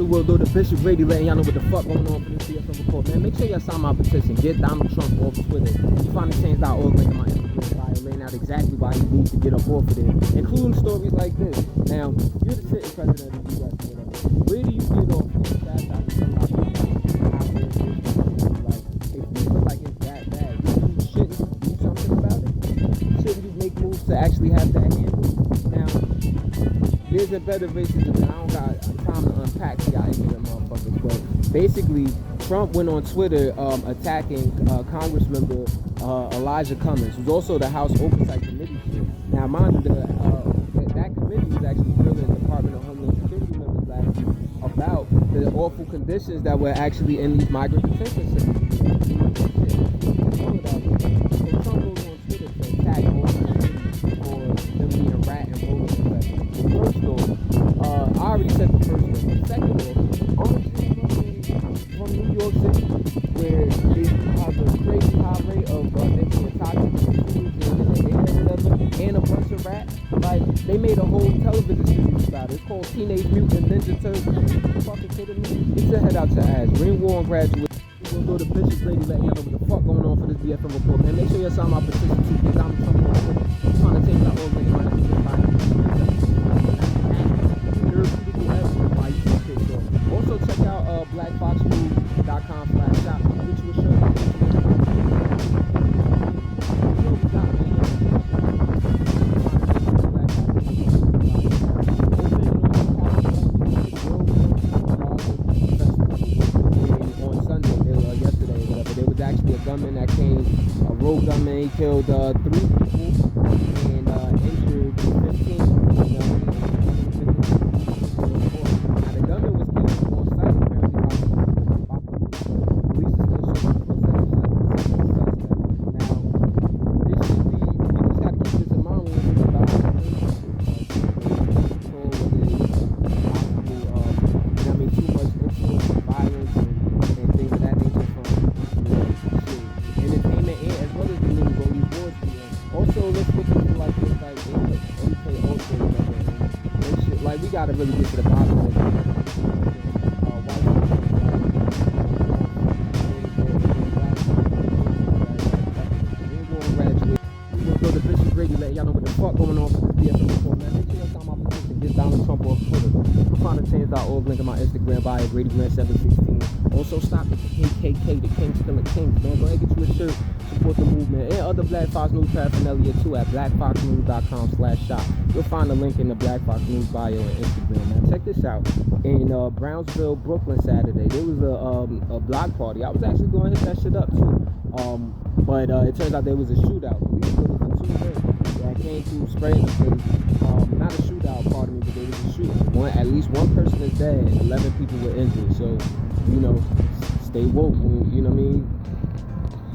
Newz, the Bishop Grady letting y'all know what the fuck going on for this BFN Report, man. Make sure y'all sign my petition. Get Donald Trump off Twitter. You find the change.org link in my Instagram bio, laying out exactly why he needs to get up off of there, including stories like this. Now, you're the sitting president of the U.S. Where do you get off on that type of stuff? Like, if you feel like it's that bad, you shouldn't do something about it. Shouldn't you make moves to actually have that handled? Now, there's a better racism, and I don't got time to unpack y'all ignorant motherfuckers, but basically, Trump went on Twitter attacking Congressmember Elijah Cummings, who's also the House Oversight Committee chair. Now, mind you, that committee was actually grilling the Department of Homeland Security members last week about the awful conditions that were actually in these migrant detention centers. So Trump goes on Twitter to attack all the for them being rat and rodent infested. First off, I already said the first one. Second off, aren't you from New York City, where they have a crazy high rate of them being toxic foods in the air or whatever, and a bunch of rats? Like, they made a whole television series about it. It's called Teenage Mutant Ninja Turtles. Are you fucking kidding me? Get your head out your ass. Green War and Graduation. We'll go to Bishop Grady letting y'all know what the fuck going on for this BFN Report, man. Make sure you sign my petition too. Get Donald Trump on Twitter. I'm trying to change that whole thing. Also check out blackfoxnews.com/shop. Get you a shirt. Actually a gunman that came, a rogue gunman. He killed 3 people and injured 15. Now the gunman was killed on site apparently by police. Police is still searching for suspect. Now this should be, you just got to keep this in mind when you think about too much influence and violence and things of that nature from entertainment and as well as the news on these boards. Also, let's look into like this, like play also and shit. Like, we gotta really get to the bottom of it. We'll go to Bishop Grady letting y'all know what the fuck going on for the BFN Report, man. Make sure y'all sign my petition. Get Donald Trump off Twitter. You can find the change.org link in my Instagram bio, GradyGrant716. Also, stop the KKK, the Kings Killing Kings, man. Go ahead and get you a shirt, support the movement, and other Black Fox News paraphernalia too at blackfoxnews.com/shop. You'll find the link in the Black Fox News bio on Instagram. Now, check this out. In Brownsville, Brooklyn, Saturday, there was a block party. I was actually going to hit that shit up too. But it turns out there was a shootout. Police were looking for 2 men that came through spraying the place. Not a shootout, pardon me, but there was a shooting. At least one person is dead and 11 people were injured. So, you know, stay woke. You know what I mean?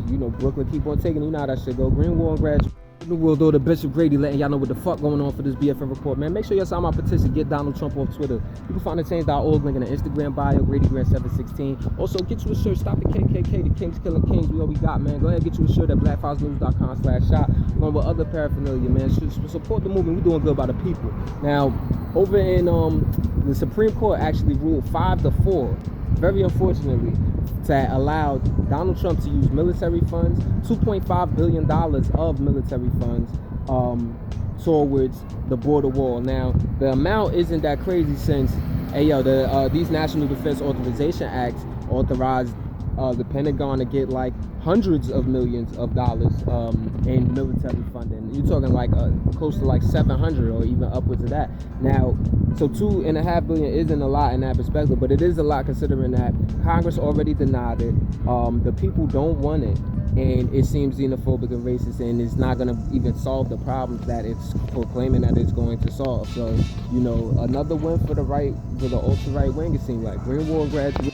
You know, Brooklyn keep on taking. You know how that shit go. Green War and Graduation. We'll go to Bishop Grady letting y'all know what the fuck going on for this BFN Report, man. Make sure y'all sign my petition. Get Donald Trump off Twitter. You can find the change.org link in the Instagram bio, GradyGrant716. Also, get you a shirt. Stop the KKK, the Kings Killing Kings. We all we got, man. Go ahead and get you a shirt at blackfoxnews.com/shop. Along with other paraphernalia, man. Support the movement. We're doing good by the people. Now, over in the Supreme Court actually ruled 5-4, very unfortunately, to allow Donald Trump to use military funds, $2.5 billion of military funds towards the border wall. Now, the amount isn't that crazy since, these National Defense Authorization Acts authorized the Pentagon to get like hundreds of millions of dollars in military funding. You're talking like close to like 700 or even upwards of that. Now, so $2.5 billion isn't a lot in that perspective, but it is a lot considering that Congress already denied it. The people don't want it, and it seems xenophobic and racist, and it's not going to even solve the problems that it's proclaiming that it's going to solve. So, you know, another win for the right, for the ultra-right wing, it seems like. Green War graduate.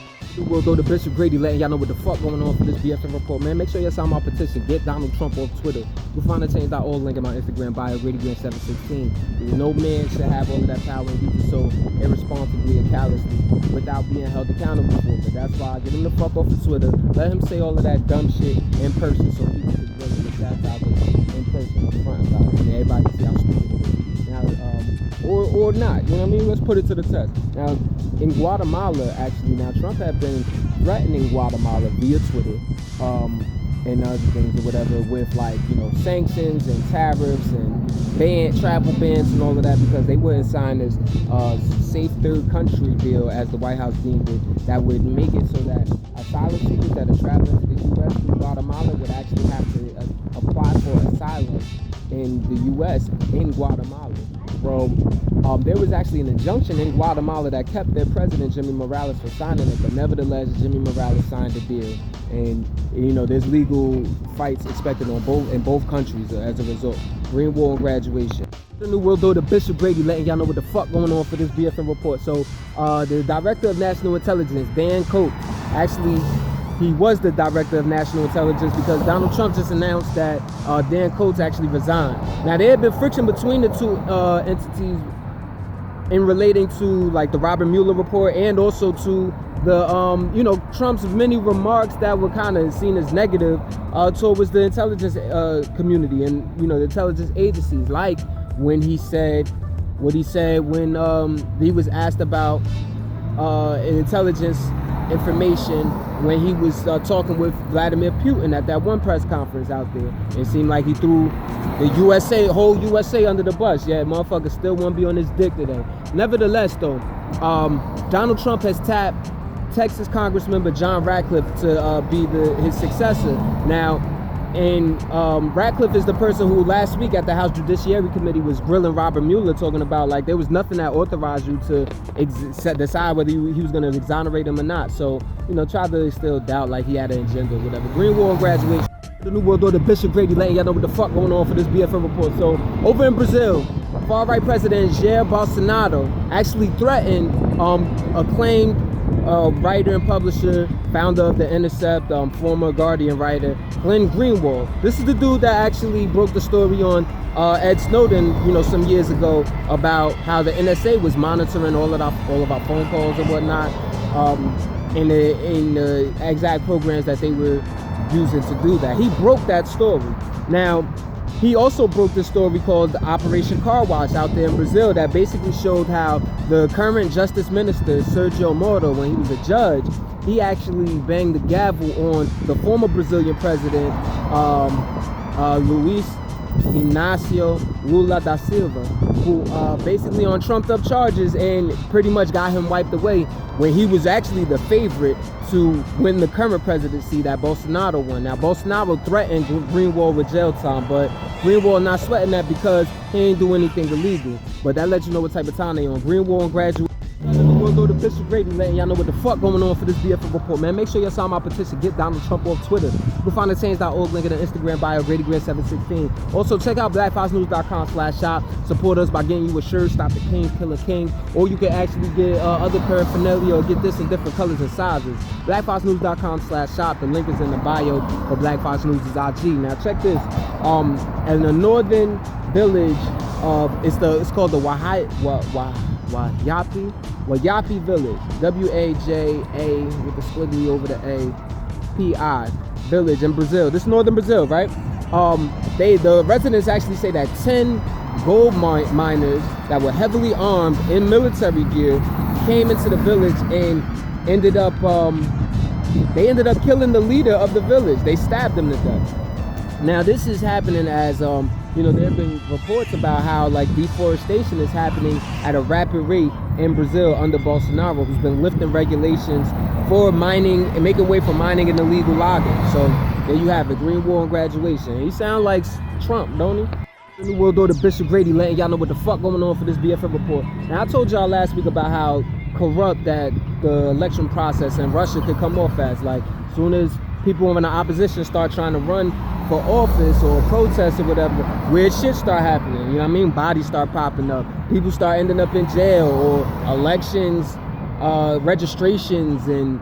We'll go to Bishop Grady letting y'all know what the fuck going on for this BFN Report, man. Make sure y'all sign my petition. Get Donald Trump off Twitter. You'll find the change.org link in my Instagram bio, GradyGrant716. No man should have all of that power and use it so irresponsibly and callously without being held accountable for it. That's why I get him the fuck off of Twitter. Let him say all of that dumb shit in person so people can really look at in person, in front of and everybody can see how stupid it is. Now, or not, you know what I mean? Let's put it to the test. Now, in Guatemala, actually, now Trump had been threatening Guatemala via Twitter, and other things or whatever, with like, you know, sanctions and tariffs and travel bans and all of that, because they wouldn't sign this safe third country deal, as the White House deemed it, that would make it so that asylum seekers that are traveling to the U.S. through Guatemala would actually have to apply for asylum in the U.S. in Guatemala. Well, there was actually an injunction in Guatemala that kept their president, Jimmy Morales, from signing it, but nevertheless, Jimmy Morales signed the deal. And, you know, there's legal fights expected in both countries as a result. Green Wall and graduation. The New World Order, Bishop Brady, letting y'all know what the fuck going on for this BFN report. So, the Director of National Intelligence, Dan Coates, actually, he was the Director of National Intelligence because Donald Trump just announced that Dan Coates actually resigned. Now, there had been friction between the two entities in relating to like the Robert Mueller report, and also to the you know, Trump's many remarks that were kind of seen as negative towards the intelligence community and, you know, the intelligence agencies, like when he said what he said when he was asked about intelligence information when he was talking with Vladimir Putin at that one press conference out there. It seemed like he threw the whole USA under the bus. Yeah, motherfuckers still won't be on his dick today. Nevertheless, though, Donald Trump has tapped Texas Congressmember John Ratcliffe to be his successor. Now, and Ratcliffe is the person who last week at the House Judiciary Committee was grilling Robert Mueller, talking about like there was nothing that authorized you to decide whether he was going to exonerate him or not. So, you know, try to still doubt like he had an agenda or whatever. Green Wall and graduation. The New World Order, Bishop Brady, letting y'all know what the fuck going on for this BFN report. So, over in Brazil, far-right President Jair Bolsonaro actually threatened acclaimed writer and publisher, founder of The Intercept, former Guardian writer, Glenn Greenwald. This is the dude that actually broke the story on Ed Snowden, you know, some years ago, about how the NSA was monitoring all of our phone calls and whatnot, in the exact programs that they were using to do that. He broke that story. Now, he also broke the story called Operation Car Wash out there in Brazil, that basically showed how the current Justice Minister, Sergio Moro, when he was a judge, he actually banged the gavel on the former Brazilian president, Luiz Inácio Lula da Silva, who basically on trumped up charges and pretty much got him wiped away when he was actually the favorite to win the current presidency that Bolsonaro won. Now, Bolsonaro threatened Greenwald with jail time, but Greenwald not sweating that because he ain't do anything illegal. But that lets you know what type of time they on. Greenwald and graduate. We'll go to Bishop Brady, letting y'all know what the fuck going on for this BFN report, man. Make sure y'all sign my petition, get Donald Trump off Twitter. You can find the change.org link in the Instagram bio, GradyGrant716. Also, check out blackfoxnews.com/shop. Support us by getting you a shirt, Stop the King, Kill a King. Or you can actually get other paraphernalia or get this in different colors and sizes. blackfoxnews.com/shop. The link is in the bio for Black Fox News' IG. Now, check this. In the northern village, it's called the Wayapi Village, W-A-J-A with the squiggly over the A-P-I village in Brazil. This is northern Brazil, right? The residents actually say that 10 gold miners that were heavily armed in military gear came into the village and ended up killing the leader of the village. They stabbed him to death. Now, this is happening as you know, there have been reports about how like deforestation is happening at a rapid rate in Brazil under Bolsonaro, who's been lifting regulations for mining and making way for mining and illegal logging. So there you have it, Green Wall and graduation. He sound like Trump, don't he? The New World Order, Bishop Brady, letting y'all know what the fuck going on for this BFN report. Now, I told y'all last week about how corrupt that the election process in Russia could come off as. Like, as soon as people in the opposition start trying to run for office or protest or whatever, weird shit start happening. You know what I mean? Bodies start popping up. People start ending up in jail, or elections, registrations and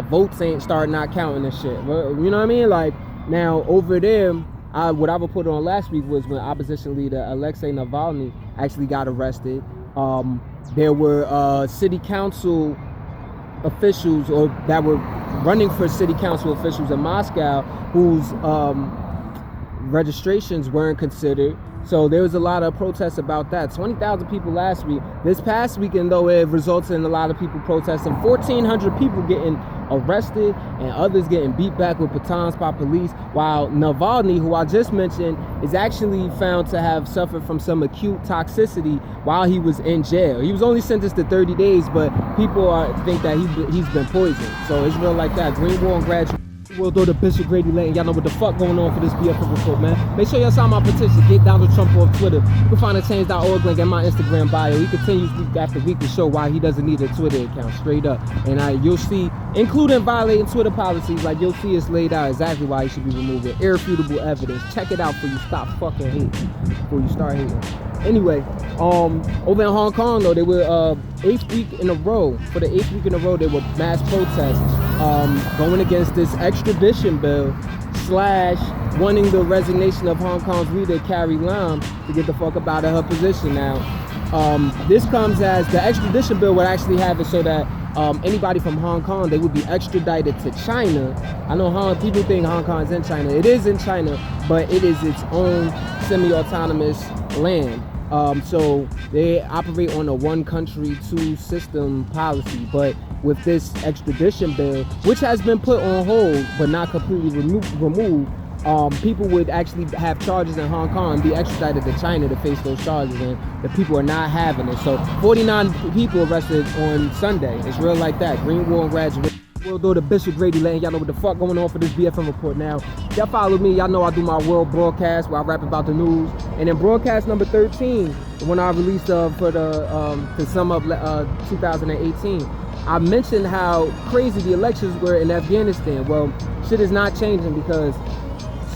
votes start not counting and shit. You know what I mean? Like, now over there, what I reported on last week was when opposition leader Alexei Navalny actually got arrested. There were city council officials or that were running for city council officials in Moscow whose registrations weren't considered. So there was a lot of protests about that. 20,000 people last week. This past weekend, though, it results in a lot of people protesting. 1,400 people getting arrested and others getting beat back with batons by police, while Navalny, who I just mentioned, is actually found to have suffered from some acute toxicity while he was in jail. He was only sentenced to 30 days, but people think that he's been poisoned. So it's real like that. Green War and Graduation. We'll throw the Bishop Grady Lane. Y'all know what the fuck going on for this BFN report, man. Make sure y'all sign my petition. Get Donald Trump off Twitter. You can find a change.org link in my Instagram bio. He continues week after week to show why he doesn't need a Twitter account, straight up. And you'll see, including violating Twitter policies, like you'll see it's laid out exactly why he should be removed with irrefutable evidence. Check it out before you stop fucking hating, before you start hating. Anyway, over in Hong Kong, though, they were 8th week in a row. For the 8th week in a row, there were mass protests going against this extradition bill / wanting the resignation of Hong Kong's leader, Carrie Lam, to get the fuck up out of her position. Now, this comes as the extradition bill would actually have it so that anybody from Hong Kong, they would be extradited to China. I know people think Hong Kong is in China. It is in China, but it is its own semi-autonomous land. So they operate on a one country, two system policy. But with this extradition bill, which has been put on hold but not completely removed, people would actually have charges in Hong Kong and be extradited to China to face those charges, and the people are not having it. So 49 people arrested on Sunday. It's real like that. Green War and Graduation. We'll do the Bishop Grady Lane. Y'all know what the fuck going on for this BFN report now. Y'all follow me. Y'all know I do my world broadcast where I rap about the news. And in broadcast number 13, when I released for the to sum up 2018, I mentioned how crazy the elections were in Afghanistan. Well, shit is not changing because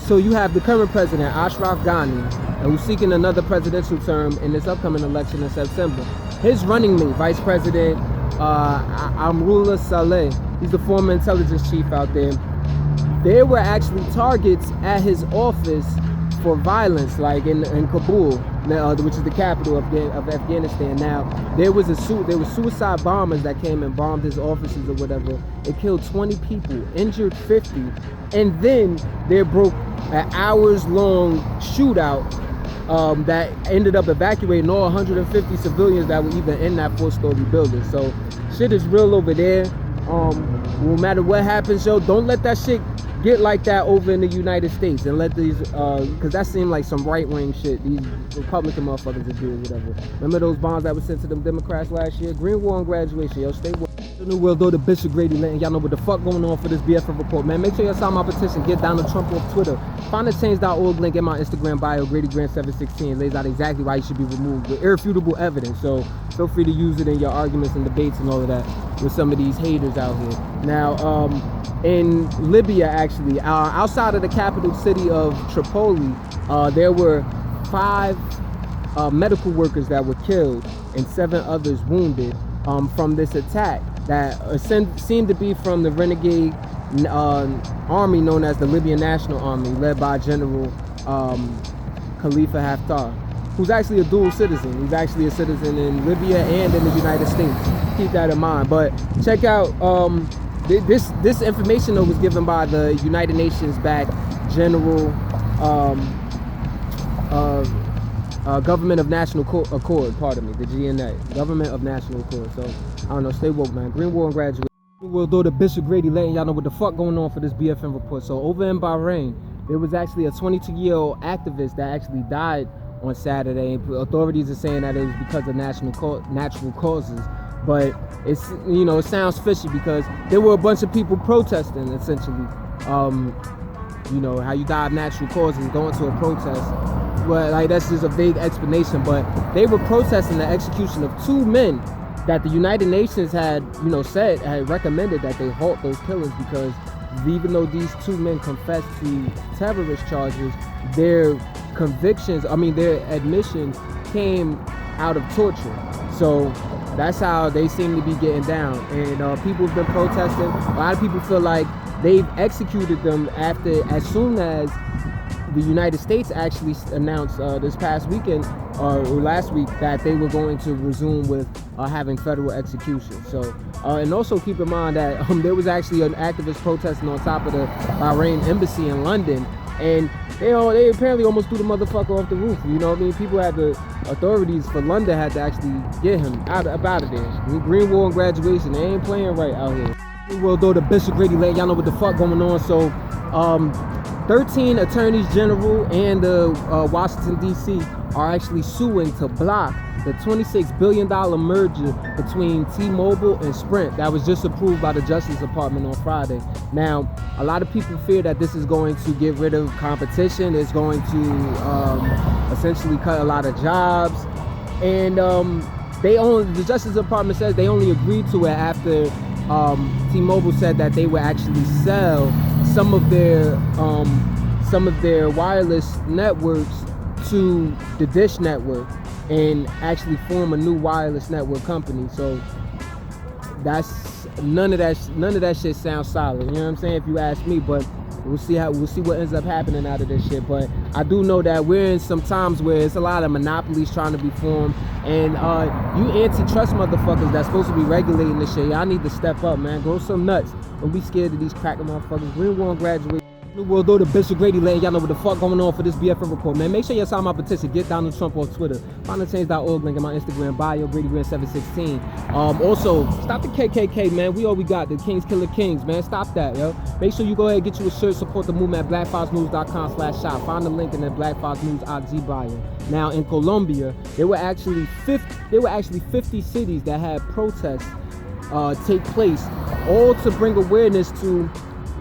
so you have the current president, Ashraf Ghani, who's seeking another presidential term in this upcoming election in September. His running mate, Vice President Amrullah Saleh, he's the former intelligence chief out there. There were actually targets at his office for violence, like in Kabul, which is the capital of Afghanistan. Now, there were suicide bombers that came and bombed his offices or whatever. It killed 20 people, injured 50, and then there broke an hours-long shootout that ended up evacuating all 150 civilians that were even in that 4-story building. So, shit is real over there. No matter what happens, yo, don't let that shit get like that over in the United States, and let these because that seemed like some right-wing shit these Republican motherfuckers are doing, whatever. Remember those bombs that were sent to them Democrats last year? Green War and Graduation, yo, stay with the New World, though, the Bishop Grady Lane. Y'all know what the fuck going on for this BFN report, man. Make sure y'all sign my petition. Get Donald Trump off Twitter. Find the change.org link in my Instagram bio. GradyGrant716 lays out exactly why you should be removed with irrefutable evidence. So feel free to use it in your arguments and debates and all of that with some of these haters out here. Now, in Libya, actually, outside of the capital city of Tripoli, there were 5 medical workers that were killed and 7 others wounded from this attack that seemed to be from the renegade army known as the Libyan National Army, led by General Khalifa Haftar, who's actually a dual citizen. He's actually a citizen in Libya and in the United States. Keep that in mind. But check out this information that was given by the United Nations backed General Government of National Accord, pardon me, the GNA, Government of National Accord. So I don't know, stay woke, man. Green War and Graduation. We'll do the Bishop Grady Lane. Y'all know what the fuck going on for this BFN report. So over in Bahrain, there was actually a 22-year-old activist that actually died on Saturday. Authorities are saying that it was because of natural causes. But it's, you know, it sounds fishy because there were a bunch of people protesting, essentially. You know, how you die of natural causes, going to a protest. Well, like, that's just a vague explanation, but they were protesting the execution of 2 men that the United Nations had, you know, had recommended that they halt those killings, because even though these 2 men confessed to terrorist charges, their admissions came out of torture. So that's how they seem to be getting down. And people have been protesting. A lot of people feel like they've executed them as soon as the United States actually announced this past weekend or last week that they were going to resume with having federal execution. So, and also keep in mind that there was actually an activist protesting on top of the Bahrain embassy in London, and they apparently almost threw the motherfucker off the roof. You know what I mean? People had the authorities for London had to actually get him out of there. Green Wall and Graduation, they ain't playing right out here. Well, though, the Bishop Grady let y'all know what the fuck going on. So 13 attorneys general and the Washington D.C. are actually suing to block the $26 billion merger between T-Mobile and Sprint that was just approved by the Justice Department on Friday. Now, a lot of people fear that this is going to get rid of competition. It's going to essentially cut a lot of jobs. And the Justice Department says they only agreed to it after T-Mobile said that they would actually sell some of their wireless networks to the Dish Network and actually form a new wireless network company. So that's none of that shit sounds solid. You know what I'm saying? If you ask me, but we'll see what ends up happening out of this shit. But I do know that we're in some times where it's a lot of monopolies trying to be formed, and you antitrust motherfuckers that's supposed to be regulating this shit, y'all need to step up, man. Grow some nuts. Don't be scared of these cracker motherfuckers. Green Wall and Graduation. Well, though, the Bishop Grady letting y'all know what the fuck going on for this BFN report, man. Make sure you sign my petition. Get Donald Trump on Twitter. FindTheChange.org, link in my Instagram bio, GradyGrant716. Also, stop the KKK, man. We all we got, the Kings Killer Kings, man. Stop that, yo. Make sure you go ahead and get you a shirt. Support the movement at blackfoxnews.com/shop. Find the link in the Black Fox News IG bio. Now, in Colombia, there were actually 50 cities that had protests take place, all to bring awareness to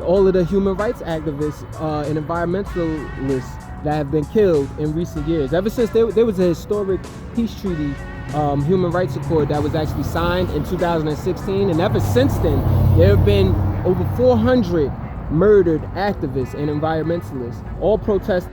all of the human rights activists and environmentalists that have been killed in recent years. Ever since there was a historic peace treaty, human rights accord, that was actually signed in 2016, and ever since then there have been over 400 murdered activists and environmentalists, all protesting